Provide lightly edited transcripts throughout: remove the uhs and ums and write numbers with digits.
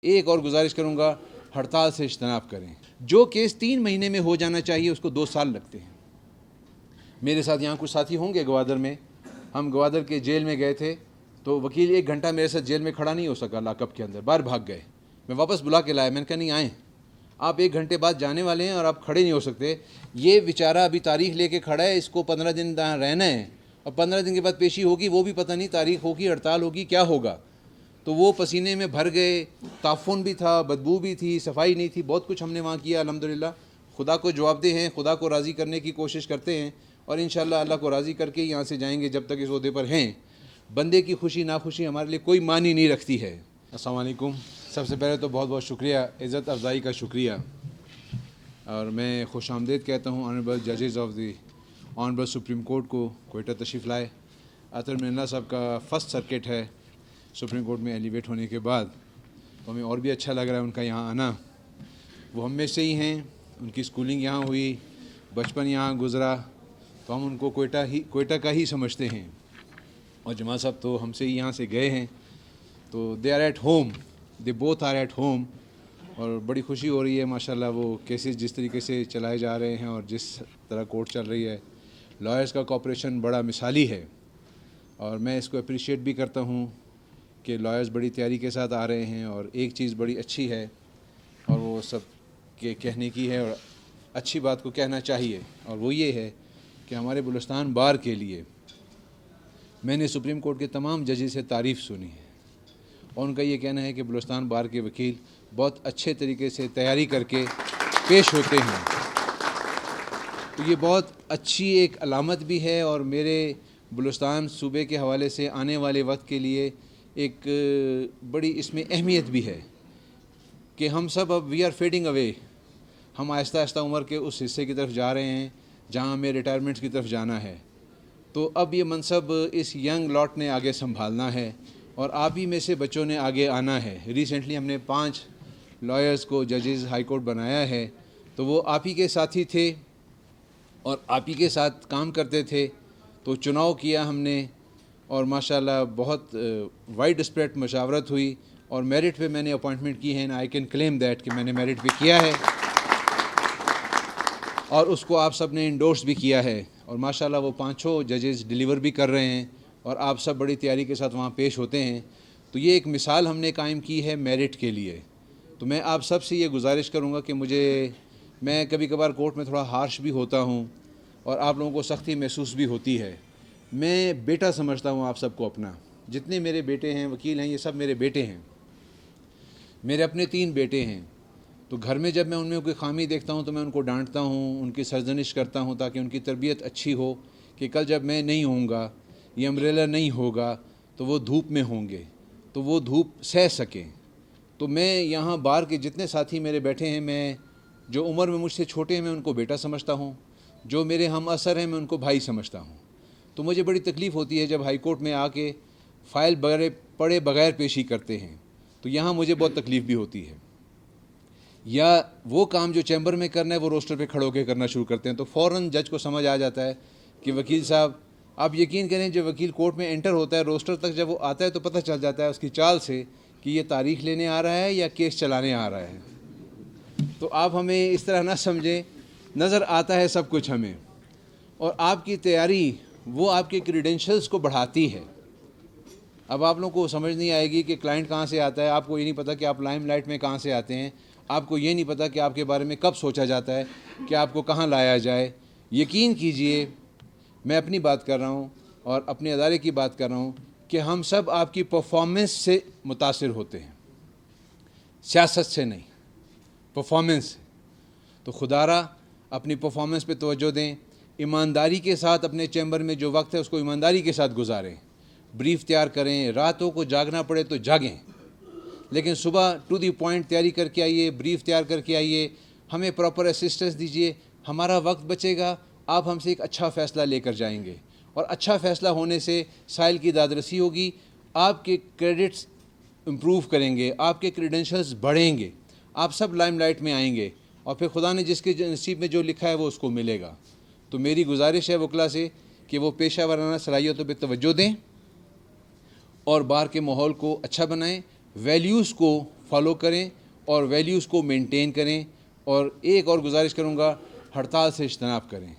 ایک اور گزارش کروں گا، ہڑتال سے اجتناب کریں۔ جو کیس 3 مہینے میں ہو جانا چاہیے اس کو 2 سال لگتے ہیں۔ میرے ساتھ یہاں کچھ ساتھی ہوں گے گوادر میں، ہم گوادر کے جیل میں گئے تھے تو وکیل 1 گھنٹہ میرے ساتھ جیل میں کھڑا نہیں ہو سکا، لاک اپ کے اندر باہر بھاگ گئے۔ میں واپس بلا کے لایا، میں نے کہا نہیں آئیں، آپ 1 گھنٹے بعد جانے والے ہیں اور آپ کھڑے نہیں ہو سکتے۔ یہ بیچارہ ابھی تاریخ لے کے کھڑا ہے، اس کو 15 دن رہنا ہے اور 15 دن کے بعد پیشی ہوگی، وہ بھی پتہ نہیں تاریخ ہوگی، ہڑتال ہوگی، کیا ہوگا۔ تو وہ پسینے میں بھر گئے، تعفن بھی تھا، بدبو بھی تھی، صفائی نہیں تھی، بہت کچھ ہم نے وہاں کیا الحمدللہ۔ خدا کو جواب دہ ہیں، خدا کو راضی کرنے کی کوشش کرتے ہیں اور انشاءاللہ اللہ کو راضی کر کے یہاں سے جائیں گے جب تک اس عہدے پر ہیں۔ بندے کی خوشی ناخوشی ہمارے لیے کوئی معنی نہیں رکھتی ہے۔ السلام علیکم۔ سب سے پہلے تو بہت بہت شکریہ، عزت افزائی کا شکریہ، اور میں خوش آمدید کہتا ہوں آنریبل ججز of the honourable supreme court کو، کوئٹہ تشریف لائے۔ عطر منلہ صاحب کا فرسٹ سرکٹ ہے سپریم کورٹ میں ایلیویٹ ہونے کے بعد، تو ہمیں اور بھی اچھا لگ رہا ہے ان کا یہاں آنا۔ وہ ہم میں سے ہی ہیں، ان کی اسکولنگ یہاں ہوئی، بچپن یہاں گزرا، تو ہم ان کو کوئٹہ کا ہی سمجھتے ہیں، اور جماعت صاحب تو ہم سے ہی یہاں سے گئے ہیں، تو they are at home, they both are at home, اور بڑی خوشی ہو رہی ہے ماشاءاللہ۔ وہ کیسز جس طریقے سے چلائے جا رہے ہیں اور جس طرح کورٹ چل رہی ہے، لائرز کا کوآپریشن بڑا مثالی ہے، اور میں اس کو اپریشیٹ بھی کرتا ہوں کہ لائرز بڑی تیاری کے ساتھ آ رہے ہیں۔ اور ایک چیز بڑی اچھی ہے اور وہ سب کے کہنے کی ہے اور اچھی بات کو کہنا چاہیے، اور وہ یہ ہے کہ ہمارے بلوچستان بار کے لیے میں نے سپریم کورٹ کے تمام ججز سے تعریف سنی ہے، اور ان کا یہ کہنا ہے کہ بلوچستان بار کے وکیل بہت اچھے طریقے سے تیاری کر کے پیش ہوتے ہیں۔ تو یہ بہت اچھی ایک علامت بھی ہے، اور میرے بلوچستان صوبے کے حوالے سے آنے والے وقت کے لیے ایک بڑی اس میں اہمیت بھی ہے کہ ہم سب اب وی آر فیڈنگ اوے، ہم آہستہ آہستہ عمر کے اس حصے کی طرف جا رہے ہیں جہاں ہمیں ریٹائرمنٹ کی طرف جانا ہے۔ تو اب یہ منصب اس ینگ لاٹ نے آگے سنبھالنا ہے، اور آپ ہی میں سے بچوں نے آگے آنا ہے۔ ریسنٹلی ہم نے 5 لائرز کو ججز ہائی کورٹ بنایا ہے، تو وہ آپ ہی کے ساتھی تھے اور آپ ہی کے ساتھ کام کرتے تھے، تو چناؤ کیا ہم نے، اور ماشاءاللہ بہت وائڈ اسپریڈ مشاورت ہوئی، اور میرٹ پہ میں نے اپوائنٹمنٹ کی ہے، آئی کین کلیم دیٹ کہ میں نے میرٹ پہ کیا ہے، اور اس کو آپ سب نے انڈورس بھی کیا ہے، اور ماشاءاللہ وہ 5 ججز ڈیلیور بھی کر رہے ہیں، اور آپ سب بڑی تیاری کے ساتھ وہاں پیش ہوتے ہیں۔ تو یہ ایک مثال ہم نے قائم کی ہے میرٹ کے لیے۔ تو میں آپ سب سے یہ گزارش کروں گا کہ میں کبھی کبھار کورٹ میں تھوڑا ہارش بھی ہوتا ہوں اور آپ لوگوں کو سختی محسوس بھی ہوتی ہے۔ میں بیٹا سمجھتا ہوں آپ سب کو اپنا، جتنے میرے بیٹے ہیں وکیل ہیں یہ سب میرے بیٹے ہیں۔ میرے اپنے 3 بیٹے ہیں، تو گھر میں جب میں ان میں کوئی خامی دیکھتا ہوں تو میں ان کو ڈانٹتا ہوں، ان کی سرزنش کرتا ہوں تاکہ ان کی تربیت اچھی ہو، کہ کل جب میں نہیں ہوں گا، یہ امبریلا نہیں ہوگا، تو وہ دھوپ میں ہوں گے، تو وہ دھوپ سہ سکیں۔ تو میں یہاں بار کے جتنے ساتھی میرے بیٹھے ہیں، میں جو عمر میں مجھ سے چھوٹے ہیں میں ان کو بیٹا سمجھتا ہوں، جو میرے ہم اثر ہیں میں ان کو بھائی سمجھتا ہوں۔ تو مجھے بڑی تکلیف ہوتی ہے جب ہائی کورٹ میں آ کے فائل پڑھے بغیر پیشی کرتے ہیں، تو یہاں مجھے بہت تکلیف بھی ہوتی ہے۔ یا وہ کام جو چیمبر میں کرنا ہے وہ روسٹر پہ کھڑو کے کرنا شروع کرتے ہیں، تو فوراً جج کو سمجھ آ جاتا ہے کہ وکیل صاحب، آپ یقین کریں جب وکیل کورٹ میں انٹر ہوتا ہے روسٹر تک جب وہ آتا ہے تو پتہ چل جاتا ہے اس کی چال سے کہ یہ تاریخ لینے آ رہا ہے یا کیس چلانے آ رہا ہے۔ تو آپ ہمیں اس طرح نہ سمجھیں، نظر آتا ہے سب کچھ ہمیں، اور آپ کی تیاری وہ آپ کے کریڈینشلز کو بڑھاتی ہے۔ اب آپ لوگوں کو سمجھ نہیں آئے گی کہ کلائنٹ کہاں سے آتا ہے، آپ کو یہ نہیں پتہ کہ آپ لائم لائٹ میں کہاں سے آتے ہیں، آپ کو یہ نہیں پتہ کہ آپ کے بارے میں کب سوچا جاتا ہے کہ آپ کو کہاں لایا جائے۔ یقین کیجئے، میں اپنی بات کر رہا ہوں اور اپنے ادارے کی بات کر رہا ہوں کہ ہم سب آپ کی پرفارمنس سے متاثر ہوتے ہیں، سیاست سے نہیں، پرفارمنس سے۔ تو خدا را اپنی پرفارمنس پہ توجہ دیں، ایمانداری کے ساتھ اپنے چیمبر میں جو وقت ہے اس کو ایمانداری کے ساتھ گزاریں، بریف تیار کریں، راتوں کو جاگنا پڑے تو جاگیں، لیکن صبح ٹو دی پوائنٹ تیاری کر کے آئیے، بریف تیار کر کے آئیے، ہمیں پراپر اسسٹنس دیجیے، ہمارا وقت بچے گا، آپ ہم سے ایک اچھا فیصلہ لے کر جائیں گے، اور اچھا فیصلہ ہونے سے سائل کی دادرسی ہوگی، آپ کے کریڈٹس امپروو کریں گے، آپ کے کریڈینشلز بڑھیں گے، آپ سب لائم لائٹ میں آئیں گے، اور پھر خدا نے جس کے نصیب میں جو لکھا ہے وہ اس کو ملے گا۔ تو میری گزارش ہے وکلا سے کہ وہ پیشہ ورانہ صلاحیتوں پہ توجہ دیں اور بار کے ماحول کو اچھا بنائیں، ویلیوز کو فالو کریں اور ویلیوز کو مینٹین کریں. اور ایک اور گزارش کروں گا, ہڑتال سے اجتناب کریں.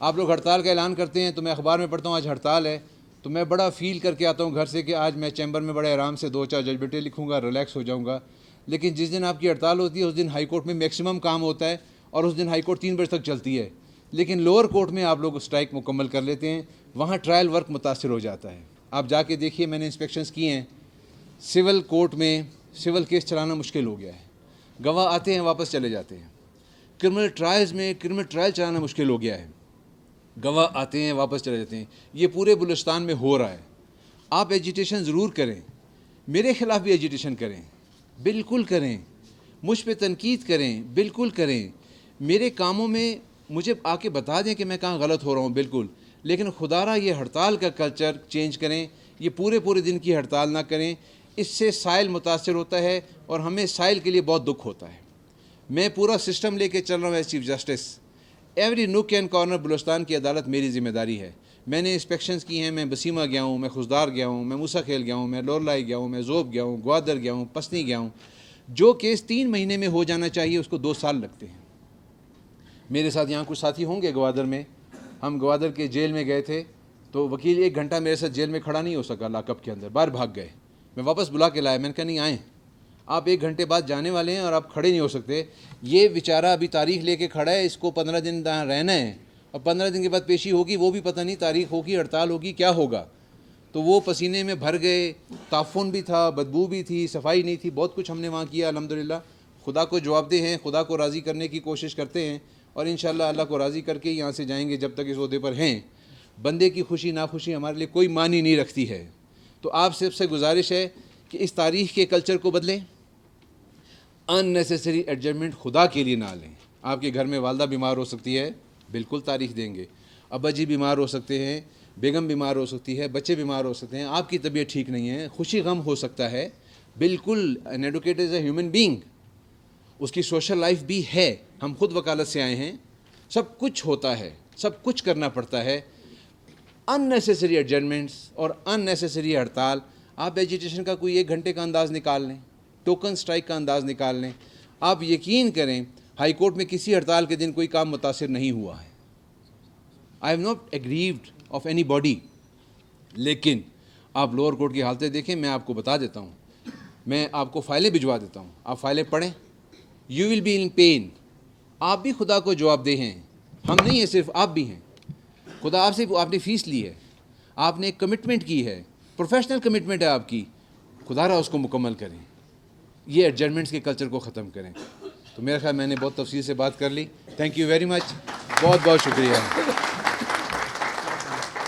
آپ لوگ ہڑتال کا اعلان کرتے ہیں تو میں اخبار میں پڑھتا ہوں آج ہڑتال ہے, تو میں بڑا فیل کر کے آتا ہوں گھر سے کہ آج میں چیمبر میں بڑے آرام سے 2-4 ججمنٹیں لکھوں گا, ریلیکس ہو جاؤں گا. لیکن جس دن آپ کی ہڑتال ہوتی ہے اس دن ہائی کورٹ میں میکسیمم کام ہوتا ہے اور اس دن ہائی کورٹ 3 بجے تک چلتی ہے. لیکن لوور کورٹ میں آپ لوگ اسٹرائک مکمل کر لیتے ہیں, وہاں ٹرائل ورک متاثر ہو جاتا ہے. آپ جا کے دیکھیے, میں نے انسپیکشنز کیے ہیں, سول کورٹ میں سول کیس چلانا مشکل ہو گیا ہے. گواہ آتے ہیں واپس چلے جاتے ہیں. کرمنل ٹرائلز میں کرمنل ٹرائل چلانا مشکل ہو گیا ہے, گواہ آتے ہیں واپس چلے جاتے ہیں. یہ پورے بلوچستان میں ہو رہا ہے. آپ ایجیٹیشن ضرور کریں, میرے خلاف بھی ایجیٹیشن کریں, بالکل کریں. مجھ پہ تنقید کریں, بالکل کریں. میرے کاموں میں مجھے آ کے بتا دیں کہ میں کہاں غلط ہو رہا ہوں, بالکل. لیکن خدا را یہ ہڑتال کا کلچر چینج کریں, یہ پورے دن کی ہڑتال نہ کریں. اس سے سائل متاثر ہوتا ہے اور ہمیں سائل کے لیے بہت دکھ ہوتا ہے. میں پورا سسٹم لے کے چل رہا ہوں as chief justice. Every knock and corner Balochistan کی عدالت میری ذمہ داری ہے. میں نے انسپیکشنز کی ہیں, میں بسیمہ گیا ہوں, میں خزدار گیا ہوں, میں موسیٰ خیل گیا ہوں, میں لورلائی گیا ہوں, میں ذوب گیا ہوں, گوادر گیا ہوں, پسنی گیا ہوں. جو کیس 3 مہینے میں ہو جانا چاہیے اس کو 2 سال لگتے ہیں. میرے ساتھ یہاں کچھ ساتھی ہوں گے گوادر میں, ہم گوادر کے جیل میں گئے تھے تو وکیل 1 گھنٹہ میرے ساتھ جیل میں کھڑا نہیں ہو سکا, لاک اپ کے اندر باہر بھاگ گئے. میں واپس بلا کے لایا, میں نے کہا نہیں آئیں, آپ 1 گھنٹے بعد جانے والے ہیں اور آپ کھڑے نہیں ہو سکتے. یہ بیچارہ ابھی تاریخ لے کے کھڑا ہے, اس کو 15 دن رہنا ہے اور 15 دن کے بعد پیشی ہوگی, وہ بھی پتہ نہیں تاریخ ہوگی, ہڑتال ہوگی, کیا ہوگا. تو وہ پسینے میں بھر گئے, تعفن بھی تھا, بدبو بھی تھی, صفائی نہیں تھی, بہت کچھ ہم نے وہاں کیا. الحمدللہ خدا کو جواب دہ ہیں, خدا کو راضی کرنے کی کوشش کرتے ہیں اور انشاءاللہ اللہ کو راضی کر کے یہاں سے جائیں گے. جب تک اس عہدے پر ہیں, بندے کی خوشی ناخوشی ہمارے لیے کوئی معنی نہیں رکھتی ہے. تو آپ سب سے گزارش ہے کہ اس تاریخ کے کلچر کو بدلیں. ان نیسیسری ایڈجسٹمنٹ خدا کے لیے نہ لیں. آپ کے گھر میں والدہ بیمار ہو سکتی ہے, بالکل تاریخ دیں گے. ابا جی بیمار ہو سکتے ہیں, بیگم بیمار ہو سکتی ہے, بچے بیمار ہو سکتے ہیں, آپ کی طبیعت ٹھیک نہیں ہے, خوشی غم ہو سکتا ہے, بالکل. An advocate is a human being, اس کی سوشل لائف بھی ہے. ہم خود وکالت سے آئے ہیں, سب کچھ ہوتا ہے, سب کچھ کرنا پڑتا ہے. ان نیسیسری ایڈجسٹمنٹس اور ان نیسیسری ہڑتال, آپ ایجیٹیشن کا کوئی 1 گھنٹے کا انداز نکال لیں, ٹوکن سٹرائک کا انداز نکال لیں. آپ یقین کریں ہائی کورٹ میں کسی ہڑتال کے دن کوئی کام متاثر نہیں ہوا ہے. I am not aggrieved of anybody. لیکن آپ لوور کورٹ کی حالتیں دیکھیں, میں آپ کو بتا دیتا ہوں, میں آپ کو فائلیں بھجوا دیتا ہوں, آپ فائلیں پڑھیں. You will be in pain. آپ بھی خدا کو جواب دہ ہیں, ہم نہیں ہیں, صرف آپ بھی ہیں. خدا آپ سے, آپ نے فیس لی ہے, آپ نے ایک کمٹمنٹ کی ہے, پروفیشنل کمٹمنٹ ہے آپ کی, خدا را اس کو مکمل کریں. یہ ایڈجسٹمنٹس کے کلچر کو ختم کریں. تو میرا خیال میں نے بہت تفصیل سے بات کر لی. تھینک یو ویری مچ, بہت بہت شکریہ.